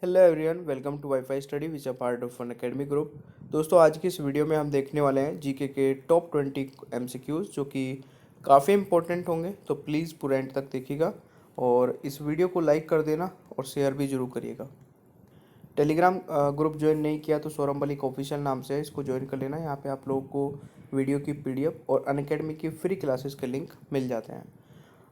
Hello everyone, welcome to WiFi study which a part of Unacademy group. दोस्तों, आज की इस video में हम देखने वाले हैं जीके के टॉप 20 एमसीक्यूज़ जो कि काफ़ी इंपॉर्टेंट होंगे। तो प्लीज़ पूरा एंड तक देखिएगा और इस वीडियो को लाइक कर देना और शेयर भी ज़रूर करिएगा। टेलीग्राम ग्रुप ज्वाइन नहीं किया तो सौरभ मलिक ऑफिशियल नाम से है, इसको ज्वाइन कर लेना। यहाँ पे आप लोगों को वीडियो की पीडीएफ और अनअकैडमी की फ्री क्लासेस के लिंक मिल जाते हैं।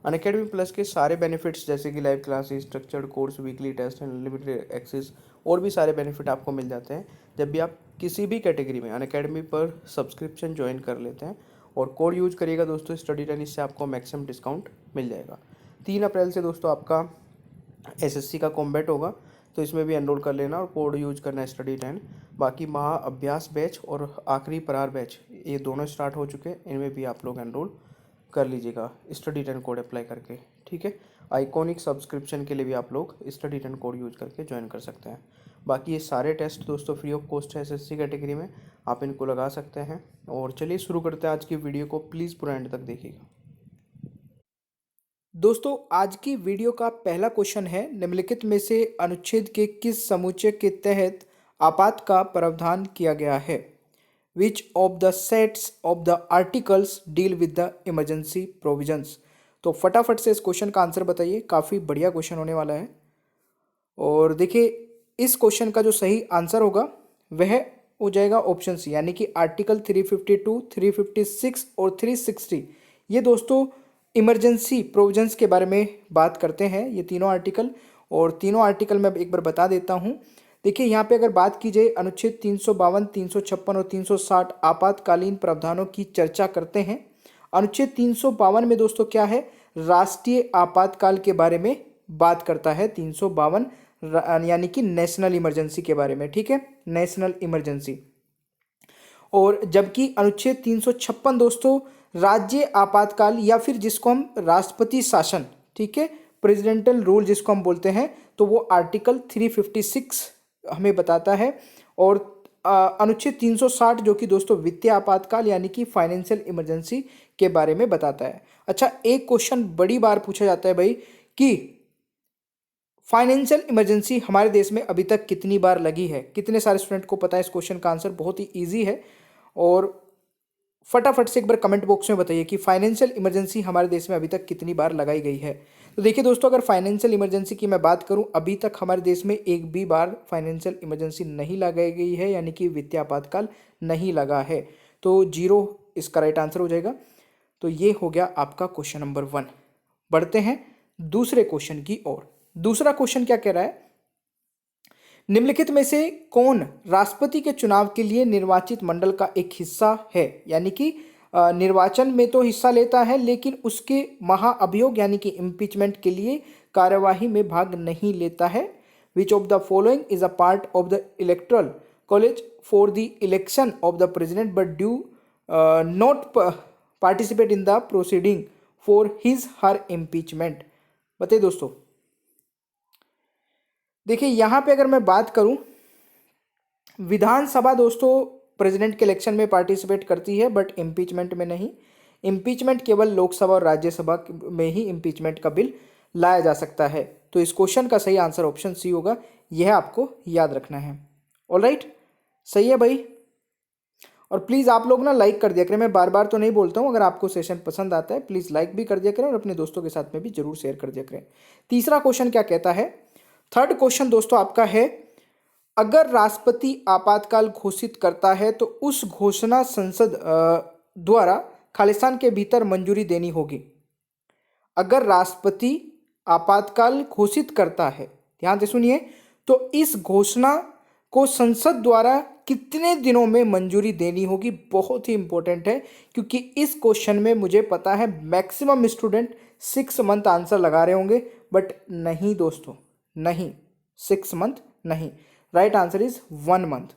अनअकैडमी प्लस के सारे बेनिफिट्स जैसे कि live classes, structured course, weekly test and unlimited access और भी सारे बेनिफिट आपको मिल जाते हैं जब भी आप किसी भी कैटेगरी में अनअकैडमी पर सब्सक्रिप्शन ज्वाइन कर लेते हैं। और कोड यूज करिएगा दोस्तों स्टडी 10, इससे आपको मैक्सिमम डिस्काउंट मिल जाएगा। 3 अप्रैल से दोस्तों आपका एसएससी का कॉम्बैट होगा, तो इसमें भी एनरोल कर लेना और कोड यूज करना है स्टडी 10। बाकी महा अभ्यास बैच और आखिरी प्रहार बैच ये दोनों स्टार्ट हो चुके हैं, इनमें भी आप लोग एनरोल कर लीजिएगा स्टडी 10 कोड अप्लाई करके। ठीक है, आइकॉनिक सब्सक्रिप्शन के लिए भी आप लोग स्टडी 10 कोड यूज करके ज्वाइन कर सकते हैं। बाकी ये सारे टेस्ट दोस्तों फ्री ऑफ कॉस्ट है एसएससी कैटेगरी में, आप इनको लगा सकते हैं। और चलिए शुरू करते हैं आज की वीडियो को, प्लीज़ पूरा एंड तक देखिएगा। दोस्तों, आज की वीडियो का पहला क्वेश्चन है, निम्नलिखित में से अनुच्छेद के किस समुच्चय के तहत आपात का प्रावधान किया गया है? विच of the sets of the articles deal with the emergency provisions? तो फटाफट से इस क्वेश्चन का आंसर बताइए, काफ़ी बढ़िया क्वेश्चन होने वाला है। और देखिए, इस क्वेश्चन का जो सही आंसर होगा वह हो जाएगा ऑप्शन सी, यानी कि आर्टिकल 352, 356 और 360। ये दोस्तों इमरजेंसी प्रोविजंस के बारे में बात करते हैं, ये तीनों आर्टिकल। और तीनों आर्टिकल मैं एक बार बता देता हूँ। देखिए, यहाँ पे अगर बात की जाए, अनुच्छेद 352, 356 और 360 आपातकालीन प्रावधानों की चर्चा करते हैं। अनुच्छेद 352 में दोस्तों क्या है, राष्ट्रीय आपातकाल के बारे में बात करता है। 352 यानी कि नेशनल इमरजेंसी के बारे में। ठीक है, नेशनल इमरजेंसी। और जबकि अनुच्छेद 356 दोस्तों राज्य आपातकाल या फिर जिसको हम राष्ट्रपति शासन, ठीक है, प्रेसिडेंटल रूल जिसको हम बोलते हैं, तो वो आर्टिकल 356 हमें बताता है। और अनुच्छेद 360 जो कि दोस्तों वित्तीय आपातकाल यानी कि फाइनेंशियल इमरजेंसी के बारे में बताता है। अच्छा, एक क्वेश्चन बड़ी बार पूछा जाता है भाई कि फाइनेंशियल इमरजेंसी हमारे देश में अभी तक कितनी बार लगी है? कितने सारे स्टूडेंट को पता है इस क्वेश्चन का आंसर? बहुत ही इजी है। और फटाफट से एक बार कमेंट बॉक्स में बताइए कि फाइनेंशियल इमरजेंसी हमारे देश में अभी तक कितनी बार लगाई गई है। तो देखिए दोस्तों, अगर फाइनेंशियल इमरजेंसी की मैं बात करूं, अभी तक हमारे देश में एक भी बार फाइनेंशियल इमरजेंसी नहीं लगाई गई है, यानी कि वित्तीय आपातकाल नहीं लगा है। तो 0 इसका राइट आंसर हो जाएगा। तो ये हो गया आपका क्वेश्चन नंबर 1। बढ़ते हैं दूसरे क्वेश्चन की ओर। दूसरा क्वेश्चन क्या कह रहा है, निम्नलिखित में से कौन राष्ट्रपति के चुनाव के लिए निर्वाचित मंडल का एक हिस्सा है? यानी कि निर्वाचन में तो हिस्सा लेता है, लेकिन उसके महाअभियोग यानी कि इम्पीचमेंट के लिए कार्यवाही में भाग नहीं लेता है। विच of the following is a part of the electoral college for the election of the president but due not participate in the proceeding for his her impeachment? बताइए दोस्तों। देखिए, यहाँ पे अगर मैं बात करूँ, विधानसभा दोस्तों प्रेसिडेंट के इलेक्शन में पार्टिसिपेट करती है बट इम्पीचमेंट में नहीं। इम्पीचमेंट केवल लोकसभा और राज्यसभा में ही इम्पीचमेंट का बिल लाया जा सकता है। तो इस क्वेश्चन का सही आंसर ऑप्शन सी होगा, यह आपको याद रखना है। ऑलराइट, सही है भाई। और प्लीज़ आप लोग ना लाइक कर दिया करें, मैं बार बार तो नहीं बोलता हूँ। अगर आपको सेशन पसंद आता है प्लीज़ लाइक भी कर दिया करें और अपने दोस्तों के साथ में भी जरूर शेयर कर दिया करें। तीसरा क्वेश्चन क्या कहता है, थर्ड क्वेश्चन दोस्तों आपका है, अगर राष्ट्रपति आपातकाल घोषित करता है तो उस घोषणा संसद द्वारा खालिस्तान के भीतर मंजूरी देनी होगी। अगर राष्ट्रपति आपातकाल घोषित करता है, ध्यान से सुनिए, तो इस घोषणा को संसद द्वारा कितने दिनों में मंजूरी देनी होगी? बहुत ही इंपॉर्टेंट है, क्योंकि इस क्वेश्चन में मुझे पता है मैक्सिमम स्टूडेंट 6 मंथ आंसर लगा रहे होंगे, बट नहीं दोस्तों, नहीं, 6 मंथ नहीं। Right answer is 1 month.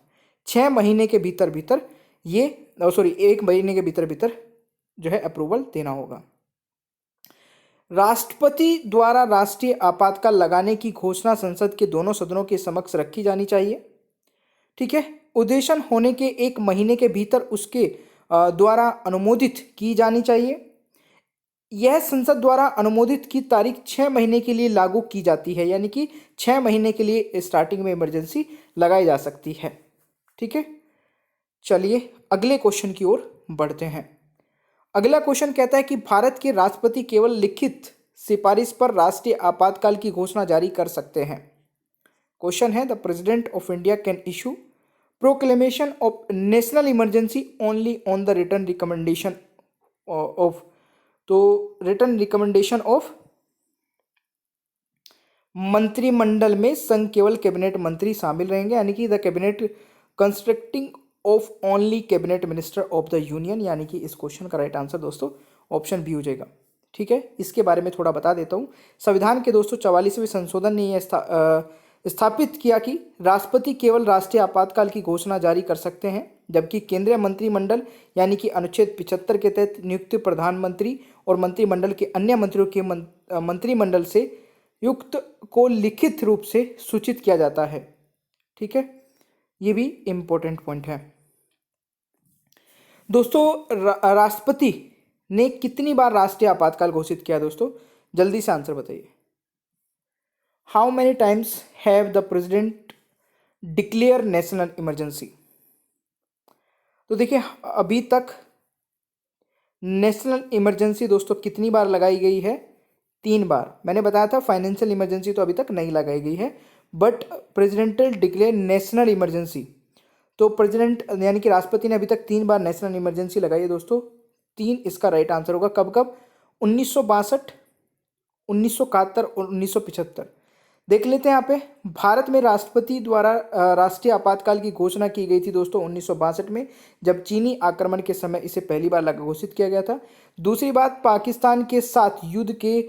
6 महीने के भीतर भीतर ये 1 महीने के भीतर भीतर जो है अप्रूवल देना होगा। राष्ट्रपति द्वारा राष्ट्रीय आपातकाल लगाने की घोषणा संसद के दोनों सदनों के समक्ष रखी जानी चाहिए। ठीक है, उद्देशन होने के 1 महीने के भीतर उसके द्वारा अनुमोदित की जानी चाहिए। यह संसद द्वारा अनुमोदित की तारीख 6 महीने के लिए लागू की जाती है, यानी कि 6 महीने के लिए स्टार्टिंग में इमरजेंसी लगाई जा सकती है। ठीक है, चलिए अगले क्वेश्चन की ओर बढ़ते हैं। अगला क्वेश्चन कहता है कि भारत के राष्ट्रपति केवल लिखित सिफारिश पर राष्ट्रीय आपातकाल की घोषणा जारी कर सकते हैं। क्वेश्चन है, the President of India can issue proclamation of national emergency only on the written recommendation of, तो रिटन रिकमेंडेशन ऑफ मंत्रिमंडल में संघ केवल कैबिनेट मंत्री शामिल रहेंगे, यानी कि the cabinet constructing of only cabinet minister of the union, यानी कि इस क्वेश्चन का राइट आंसर दोस्तों ऑप्शन बी हो जाएगा। ठीक है, इसके बारे में थोड़ा बता देता हूँ। संविधान के दोस्तों 44वें संशोधन ने यह स्थापित किया कि राष्ट्रपति केवल राष्ट्रीय आपातकाल की घोषणा जारी कर सकते हैं, जबकि केंद्रीय मंत्रिमंडल यानी कि अनुच्छेद 75 के तहत नियुक्त प्रधानमंत्री और मंत्रिमंडल के अन्य मंत्रियों के मंत्रिमंडल से युक्त को लिखित रूप से सूचित किया जाता है। ठीक है, ये भी इम्पोर्टेंट पॉइंट है दोस्तों। राष्ट्रपति ने कितनी बार राष्ट्रीय आपातकाल घोषित किया दोस्तों? जल्दी से आंसर बताइए। How many times have the president declare national emergency? तो देखिए अभी तक नेशनल इमरजेंसी दोस्तों कितनी बार लगाई गई है? 3 बार। मैंने बताया था फाइनेंशियल इमरजेंसी तो अभी तक नहीं लगाई गई है, but presidential declare national emergency, तो प्रेसिडेंट यानी कि राष्ट्रपति ने अभी तक 3 बार नेशनल इमरजेंसी लगाई है दोस्तों। 3 इसका राइट आंसर होगा। कब कब? 1962, 1971 और 1975। देख लेते हैं यहाँ पे। भारत में राष्ट्रपति द्वारा राष्ट्रीय आपातकाल की घोषणा की गई थी दोस्तों 1962 में, जब चीनी आक्रमण के समय इसे पहली बार घोषित किया गया था। दूसरी बात, पाकिस्तान के साथ युद्ध के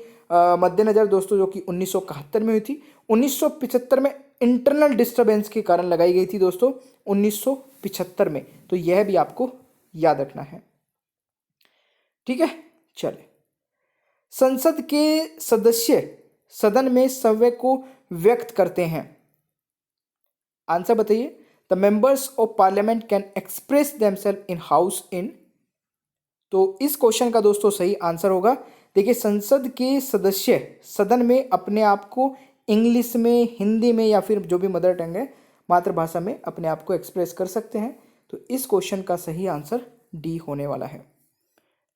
मद्देनजर दोस्तों, जो कि 1971 में हुई थी। 1975 में इंटरनल डिस्टर्बेंस के कारण लगाई गई थी दोस्तों 1975 में, तो यह भी आपको याद रखना है। ठीक है, चले। संसद के सदस्य सदन में संवेग को व्यक्त करते हैं। आंसर बताइए। The members of parliament can express themselves in house in, तो इस क्वेश्चन का दोस्तों सही आंसर होगा, देखिए संसद के सदस्य सदन में अपने आप को इंग्लिश में, हिंदी में या फिर जो भी मदर टंग है मातृभाषा में अपने आप को एक्सप्रेस कर सकते हैं। तो इस क्वेश्चन का सही आंसर डी होने वाला है।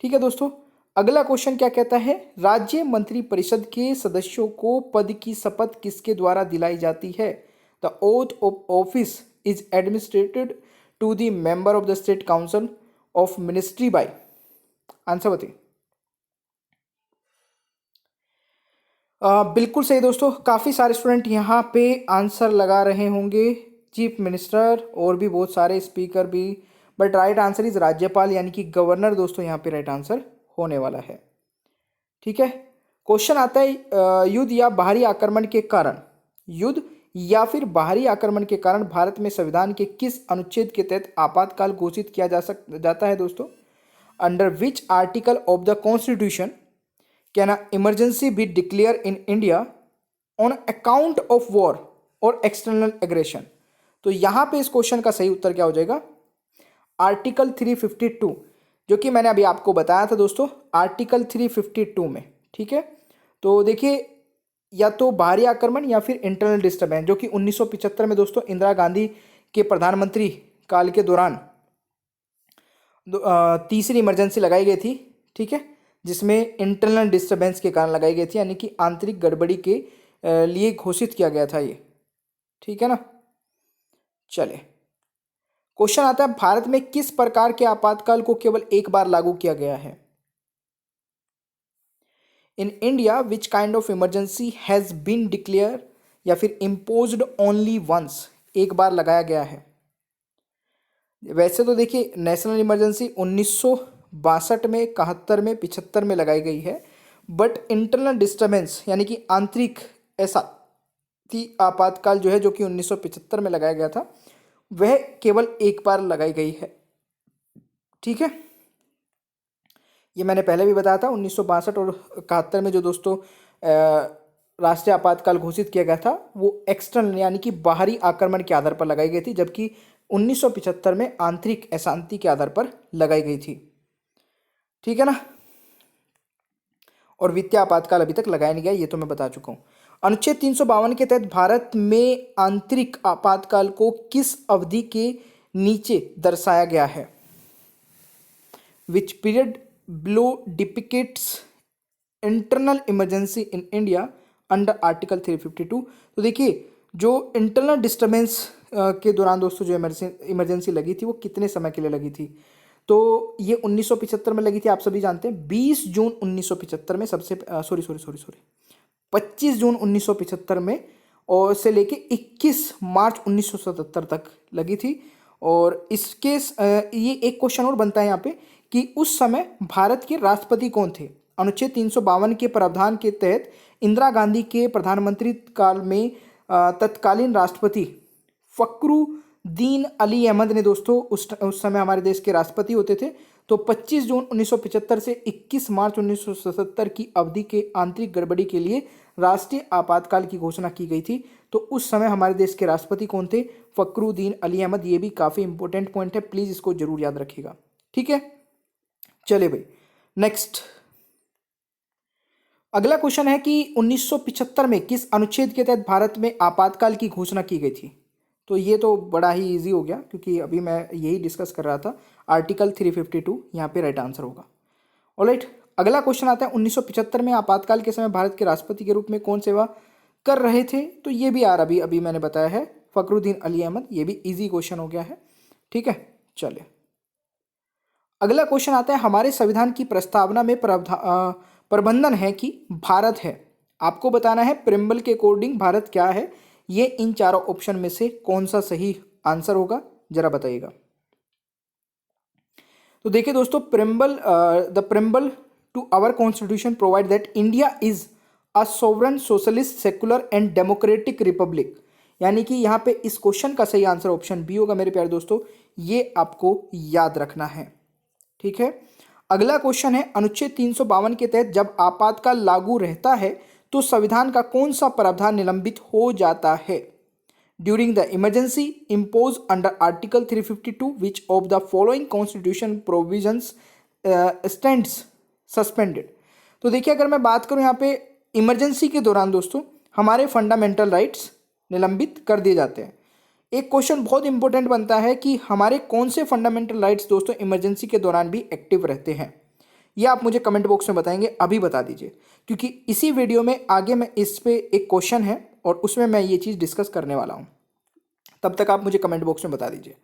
ठीक है दोस्तों, अगला क्वेश्चन क्या कहता है? राज्य मंत्रिपरिषद के सदस्यों को पद की शपथ किसके द्वारा दिलाई जाती है? The oath of office is administered to the member of the state council of ministry by. Answer बताइए। बिल्कुल सही दोस्तों, काफ़ी सारे स्टूडेंट यहाँ पे आंसर लगा रहे होंगे, चीफ मिनिस्टर और भी बहुत सारे स्पीकर भी, बट राइट आंसर इज राज्यपाल यानी कि गवर्नर दोस्तों यहाँ पे राइट आंसर होने वाला है। ठीक है, क्वेश्चन आता है युद्ध या बाहरी आक्रमण के कारण, युद्ध या फिर बाहरी आक्रमण के कारण भारत में संविधान के किस अनुच्छेद के तहत आपातकाल घोषित किया जाता है दोस्तों? Under which article of the constitution can a emergency be declare in India on account of war और एक्सटर्नल एग्रेशन? तो यहाँ पे इस क्वेश्चन का सही उत्तर क्या हो जाएगा? आर्टिकल 352, जो कि मैंने अभी आपको बताया था दोस्तों, आर्टिकल 352 में। ठीक है, तो देखिए या तो बाहरी आक्रमण या फिर इंटरनल डिस्टर्बेंस, जो कि 1975 में दोस्तों इंदिरा गांधी के प्रधानमंत्री काल के दौरान तीसरी इमरजेंसी लगाई गई थी। ठीक है, जिसमें इंटरनल डिस्टर्बेंस के कारण लगाई गई थी, यानी कि आंतरिक गड़बड़ी के लिए घोषित किया गया था ये। ठीक है ना, चले क्वेश्चन आता है, भारत में किस प्रकार के आपातकाल को केवल एक बार लागू किया गया है? In India which kind of emergency has been declare या फिर इम्पोज्ड ओनली वंस, एक बार लगाया गया है। वैसे तो देखिए नेशनल इमरजेंसी 1962 में, 71 में, 75 में लगाई गई है, बट इंटरनल डिस्टर्बेंस यानी कि आंतरिक ऐसा आपातकाल जो है, जो कि 1975 में लगाया गया था, वह केवल एक बार लगाई गई है। ठीक है, ये मैंने पहले भी बताया था 1962 और 71 में जो दोस्तों राष्ट्रीय आपातकाल घोषित किया गया था वो एक्सटर्नल यानी कि बाहरी आक्रमण के आधार पर लगाई गई थी, जबकि 1975 में आंतरिक अशांति के आधार पर लगाई गई थी। ठीक है ना, और वित्तीय आपातकाल अभी तक लगाया नहीं गया, ये तो मैं बता चुका हूँ। अनुच्छेद 352 के तहत भारत में आंतरिक आपातकाल को किस अवधि के नीचे दर्शाया गया है? Which period below depicts internal emergency in India under article 352। तो देखिए, जो इंटरनल डिस्टर्बेंस के दौरान दोस्तों जो इमरजेंसी लगी थी वो कितने समय के लिए लगी थी? तो ये 1975 में लगी थी, आप सभी जानते हैं। 20 जून 1975 में सबसे 25 जून 1975 में और से लेके 21 मार्च 1977 तक लगी थी। और इसके ये एक क्वेश्चन और बनता है यहाँ पे कि उस समय भारत के राष्ट्रपति कौन थे? अनुच्छेद 352 के प्रावधान के तहत इंदिरा गांधी के प्रधानमंत्री काल में तत्कालीन राष्ट्रपति फखरुद्दीन अली अहमद ने दोस्तों उस समय हमारे देश के राष्ट्रपति होते थे। तो 25 जून 1975 से 21 मार्च 1977 की अवधि के आंतरिक गड़बड़ी के लिए राष्ट्रीय आपातकाल की घोषणा की गई थी। तो उस समय हमारे देश के राष्ट्रपति कौन थे? फखरुद्दीन अली अहमद। ये भी काफ़ी इंपॉर्टेंट पॉइंट है, प्लीज़ इसको जरूर याद रखिएगा। ठीक है, चलिए भाई नेक्स्ट। अगला क्वेश्चन है कि 1975 में किस अनुच्छेद के तहत भारत में आपातकाल की घोषणा की गई थी? तो ये तो बड़ा ही इजी हो गया क्योंकि अभी मैं यही डिस्कस कर रहा था। आर्टिकल 352 यहाँ पे राइट आंसर होगा। ऑलराइट, अगला क्वेश्चन आता है 1975 में आपातकाल के समय भारत के राष्ट्रपति के रूप में कौन सेवा कर रहे थे? तो ये भी यार अभी मैंने बताया है, फखरुद्दीन अली अहमद। ये भी इजी क्वेश्चन हो गया है। ठीक है, चलिए अगला क्वेश्चन आता है हमारे संविधान की प्रस्तावना में प्रबंधन है कि भारत है। आपको बताना है प्रिम्बल के अकॉर्डिंग भारत क्या है। ये इन चारों ऑप्शन में से कौन सा सही आंसर होगा, जरा बताइएगा। तो देखिए दोस्तों, the preamble to our constitution provide that India is a sovereign socialist secular and democratic republic. यानी कि यहाँ पे इस क्वेश्चन का सही आंसर ऑप्शन बी होगा मेरे प्यारे दोस्तों, ये आपको याद रखना है। ठीक है, अगला क्वेश्चन है अनुच्छेद 352 के तहत जब आपातकाल लागू रहता है तो संविधान का कौन सा प्रावधान निलंबित हो जाता है? During the emergency impose under article 352 which of the following constitution provisions stands suspended. तो देखिए, अगर मैं बात करूं यहाँ पे इमरजेंसी के दौरान दोस्तों हमारे फंडामेंटल राइट्स निलंबित कर दिए जाते हैं। एक क्वेश्चन बहुत इंपॉर्टेंट बनता है कि हमारे कौन से फंडामेंटल राइट्स दोस्तों इमरजेंसी के दौरान भी एक्टिव रहते हैं। ये आप मुझे कमेंट बॉक्स में बताएंगे, अभी बता दीजिए, क्योंकि इसी वीडियो में आगे मैं इस पे एक क्वेश्चन है और उसमें मैं ये चीज़ डिस्कस करने वाला हूँ। तब तक आप मुझे कमेंट बॉक्स में बता दीजिए।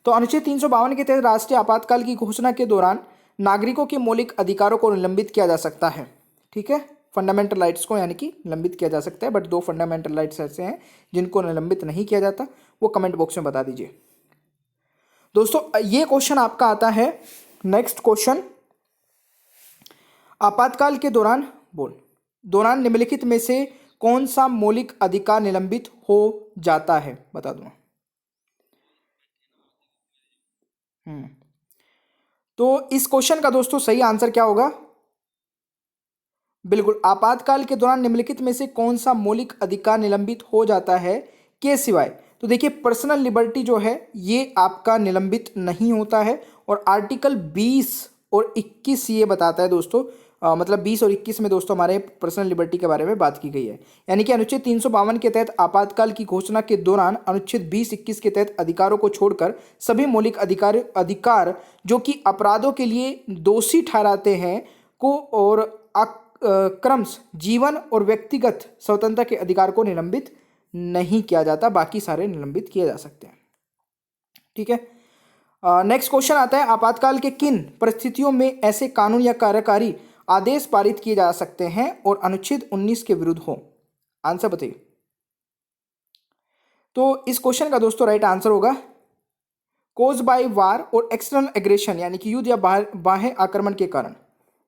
तो अनुच्छेद 352 के तहत राष्ट्रीय आपातकाल की घोषणा के दौरान नागरिकों के मौलिक अधिकारों को निलंबित किया जा सकता है। ठीक है, फंडामेंटल राइट्स को यानी कि निलंबित किया जा सकता है, बट 2 फंडामेंटल राइट्स ऐसे हैं जिनको निलंबित नहीं किया जाता, वो कमेंट बॉक्स में बता दीजिए। दोस्तों ये क्वेश्चन आपका आता है, नेक्स्ट क्वेश्चन, आपातकाल के दौरान निम्नलिखित में से कौन सा मौलिक अधिकार निलंबित हो जाता है? बता दूं। तो इस क्वेश्चन का दोस्तों सही आंसर क्या होगा? बिल्कुल, आपातकाल के दौरान निम्नलिखित में से कौन सा मौलिक अधिकार निलंबित हो जाता है के सिवाय। तो देखिए, पर्सनल लिबर्टी जो है ये आपका निलंबित नहीं होता है। और आर्टिकल 20 और 21 ये बताता है दोस्तों, मतलब 20 और 21 में दोस्तों हमारे पर्सनल लिबर्टी के बारे में बात की गई है। यानी कि अनुच्छेद 352 के तहत आपातकाल की घोषणा के दौरान अनुच्छेद 20-21 के तहत अधिकारों को छोड़कर सभी मौलिक अधिकार जो कि अपराधों के लिए दोषी ठहराते हैं को और क्रमश जीवन और व्यक्तिगत स्वतंत्रता के अधिकार को निलंबित नहीं किया जाता, बाकी सारे निलंबित किए जा सकते हैं। ठीक है, नेक्स्ट क्वेश्चन आता है आपातकाल के किन परिस्थितियों में ऐसे कानून या कार्यकारी आदेश पारित किए जा सकते हैं और अनुच्छेद 19 के विरुद्ध हो? आंसर बताइए। तो इस क्वेश्चन का दोस्तों राइट आंसर होगा कोज बाय वार और एक्सटर्नल एग्रेशन, यानी कि युद्ध या बाह्य आक्रमण के कारण।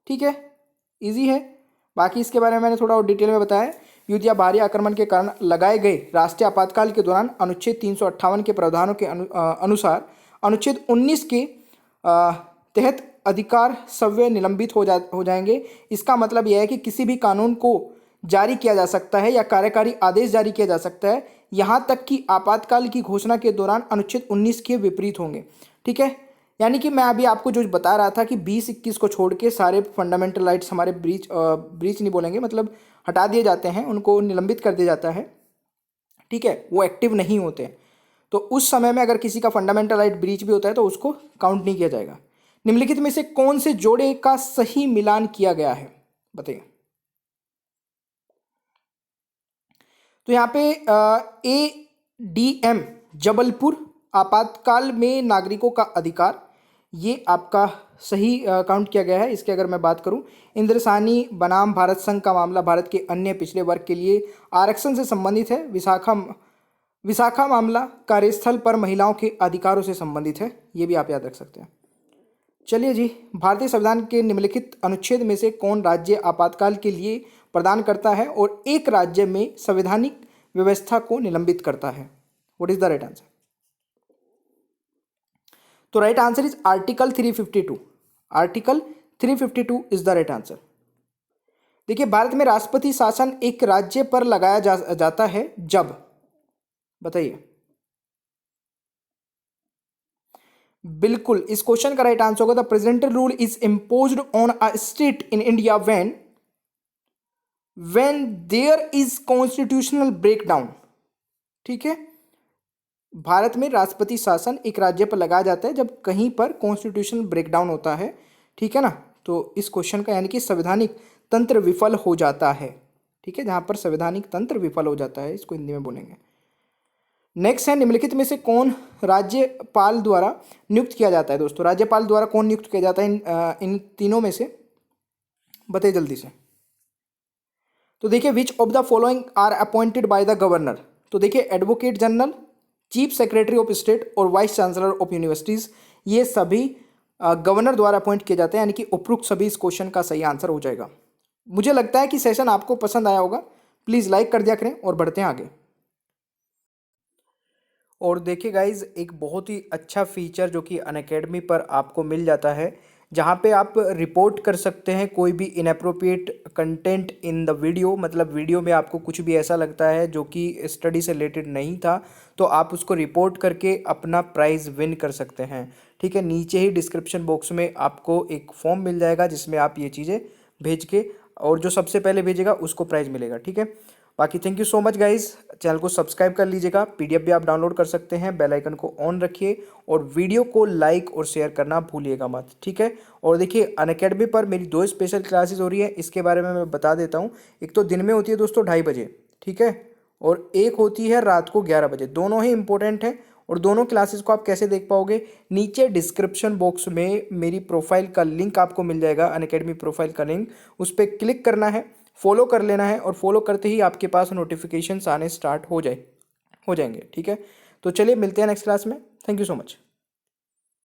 ठीक है, इजी है, बाकी इसके बारे में मैंने थोड़ा और डिटेल में बताया। युद्ध या बाहरी आक्रमण के कारण लगाए गए राष्ट्रीय आपातकाल के दौरान अनुच्छेद 358 के प्रावधानों के अनुसार अनुच्छेद 19 के तहत अधिकार सव्य निलंबित हो जाएंगे। इसका मतलब यह है कि किसी भी कानून को जारी किया जा सकता है या कार्यकारी आदेश जारी किया जा सकता है, यहाँ तक कि आपातकाल की घोषणा के दौरान अनुच्छेद 19 के विपरीत होंगे। ठीक है, यानी कि मैं अभी आपको जो बता रहा था कि 20-21 को छोड़ के सारे फंडामेंटल राइट्स हमारे ब्रीच नहीं बोलेंगे, मतलब हटा दिए जाते हैं, उनको निलंबित कर दिया जाता है, ठीक है, वो एक्टिव नहीं होते। तो उस समय में अगर किसी का फंडामेंटल राइट ब्रीच भी होता है तो उसको काउंट नहीं किया जाएगा। निम्नलिखित में से कौन से जोड़े का सही मिलान किया गया है, बताइए। तो यहाँ पे ADM जबलपुर आपातकाल में नागरिकों का अधिकार, ये आपका सही काउंट किया गया है। इसके अगर मैं बात करूं, इंद्रसानी बनाम भारत संघ का मामला भारत के अन्य पिछड़े वर्ग के लिए आरक्षण से संबंधित है। विशाखा मामला कार्यस्थल पर महिलाओं के अधिकारों से संबंधित है, ये भी आप याद रख सकते हैं। चलिए जी, भारतीय संविधान के निम्नलिखित अनुच्छेद में से कौन राज्य आपातकाल के लिए प्रदान करता है और एक राज्य में संवैधानिक व्यवस्था को निलंबित करता है? What is the right answer? तो right answer is article 352। Article 352 is the right answer. देखिए, भारत में राष्ट्रपति शासन एक राज्य पर लगाया जाता है जब, बताइए। बिल्कुल, इस क्वेश्चन का राइट आंसर होगा the presidential rule is imposed on a state in India when there is constitutional breakdown. ठीक है, भारत में राष्ट्रपति शासन एक राज्य पर लगाया जाता है जब कहीं पर कॉन्स्टिट्यूशनल ब्रेकडाउन होता है, ठीक है ना। तो इस क्वेश्चन का यानी कि संवैधानिक तंत्र विफल हो जाता है, ठीक है, जहां पर संवैधानिक तंत्र विफल हो जाता है, इसको हिंदी में बोलेंगे। नेक्स्ट है, निम्नलिखित में से कौन राज्यपाल द्वारा नियुक्त किया जाता है? दोस्तों, राज्यपाल द्वारा कौन नियुक्त किया जाता है इन तीनों में से, बताइए जल्दी से। तो देखिए, which of the following are appointed by the governor? तो देखिए, advocate general, chief secretary of state और वाइस चांसलर ऑफ यूनिवर्सिटीज, ये सभी गवर्नर द्वारा अपॉइंट किए जाते हैं, यानी कि उपरोक्त सभी इस क्वेश्चन का सही आंसर हो जाएगा। मुझे लगता है कि सेशन आपको पसंद आया होगा, प्लीज़ लाइक कर दिया करें और बढ़ते हैं आगे। और देखिए गाइज, एक बहुत ही अच्छा फीचर जो कि अनअकैडमी पर आपको मिल जाता है, जहाँ पे आप रिपोर्ट कर सकते हैं कोई भी inappropriate content in the video. मतलब वीडियो में आपको कुछ भी ऐसा लगता है जो कि स्टडी से रिलेटेड नहीं था, तो आप उसको रिपोर्ट करके अपना प्राइज़ विन कर सकते हैं, ठीक है। नीचे ही डिस्क्रिप्शन बॉक्स में आपको एक फॉर्म मिल जाएगा जिसमें आप ये चीज़ें भेज के, और जो सबसे पहले भेजेगा उसको प्राइज़ मिलेगा, ठीक है। बाकी thank you so much guys, channel को सब्सक्राइब कर लीजिएगा, पीडीएफ भी आप डाउनलोड कर सकते हैं, बेल आइकन को ऑन रखिए और वीडियो को लाइक और शेयर करना भूलिएगा मत, ठीक है। और देखिए, अनअकैडमी पर मेरी 2 स्पेशल क्लासेस हो रही है, इसके बारे में मैं बता देता हूँ। एक तो दिन में होती है दोस्तों 2:30 बजे, ठीक है, और एक होती है रात को 11 बजे। दोनों ही इंपॉर्टेंट है, और दोनों क्लासेस को आप कैसे देख पाओगे? नीचे डिस्क्रिप्शन बॉक्स में मेरी प्रोफाइल का लिंक आपको मिल जाएगा, अनअकैडमी प्रोफाइल का लिंक, उस पर क्लिक करना है, फॉलो कर लेना है, और फॉलो करते ही आपके पास नोटिफिकेशंस आने स्टार्ट हो जाएंगे, ठीक है। तो चलिए मिलते हैं नेक्स्ट क्लास में। Thank you so much.